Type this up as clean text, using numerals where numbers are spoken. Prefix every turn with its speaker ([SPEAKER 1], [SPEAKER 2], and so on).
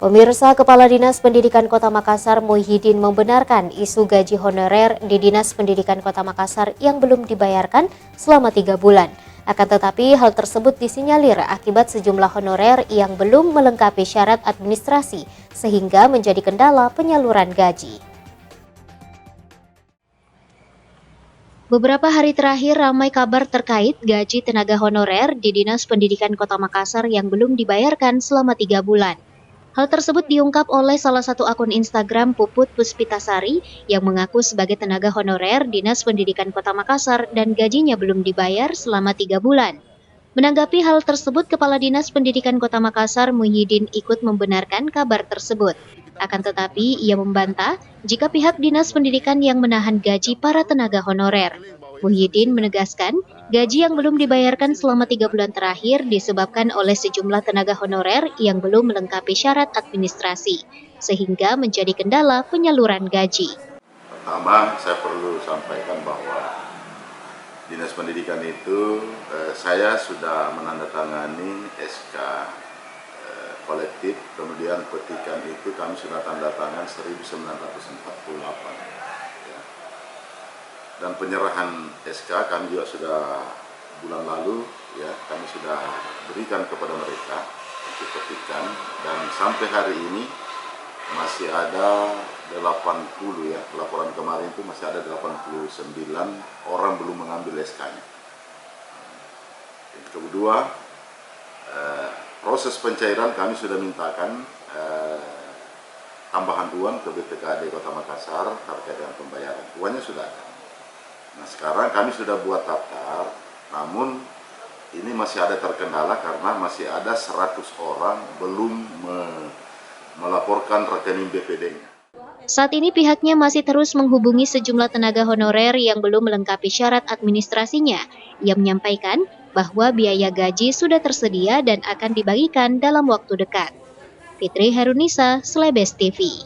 [SPEAKER 1] Pemirsa, Kepala Dinas Pendidikan Kota Makassar Muhyiddin membenarkan isu gaji honorer di Dinas Pendidikan Kota Makassar yang belum dibayarkan selama 3 bulan. Akan tetapi hal tersebut disinyalir akibat sejumlah honorer yang belum melengkapi syarat administrasi sehingga menjadi kendala penyaluran gaji. Beberapa hari terakhir ramai kabar terkait gaji tenaga honorer di Dinas Pendidikan Kota Makassar yang belum dibayarkan selama 3 bulan. Hal tersebut diungkap oleh salah satu akun Instagram Puput Puspitasari yang mengaku sebagai tenaga honorer Dinas Pendidikan Kota Makassar dan gajinya belum dibayar selama 3 bulan. Menanggapi hal tersebut, Kepala Dinas Pendidikan Kota Makassar Muhyiddin ikut membenarkan kabar tersebut. Akan tetapi, ia membantah jika pihak Dinas Pendidikan yang menahan gaji para tenaga honorer. Muhyiddin menegaskan, gaji yang belum dibayarkan selama 3 bulan terakhir disebabkan oleh sejumlah tenaga honorer yang belum melengkapi syarat administrasi, sehingga menjadi kendala penyaluran gaji.
[SPEAKER 2] Pertama, saya perlu sampaikan bahwa Dinas Pendidikan itu saya sudah menandatangani SK kolektif, kemudian petikan itu kami sudah tanda tangan 1948. Dan penyerahan SK kami juga sudah bulan lalu, ya, kami sudah berikan kepada mereka untuk petikan, dan sampai hari ini masih ada 80, ya, laporan kemarin itu masih ada 89 orang belum mengambil SK-nya. Yang kedua, proses pencairan kami sudah mintakan tambahan uang ke BPKAD Kota Makassar terkait dengan pembayaran. Uangnya sudah ada. Nah, sekarang kami sudah buat daftar, namun ini masih ada terkendala karena masih ada 100 orang belum melaporkan rekening BPD-nya.
[SPEAKER 1] Saat ini pihaknya masih terus menghubungi sejumlah tenaga honorer yang belum melengkapi syarat administrasinya. Ia menyampaikan bahwa biaya gaji sudah tersedia dan akan dibagikan dalam waktu dekat. Fitri Herunisa, Slebes TV.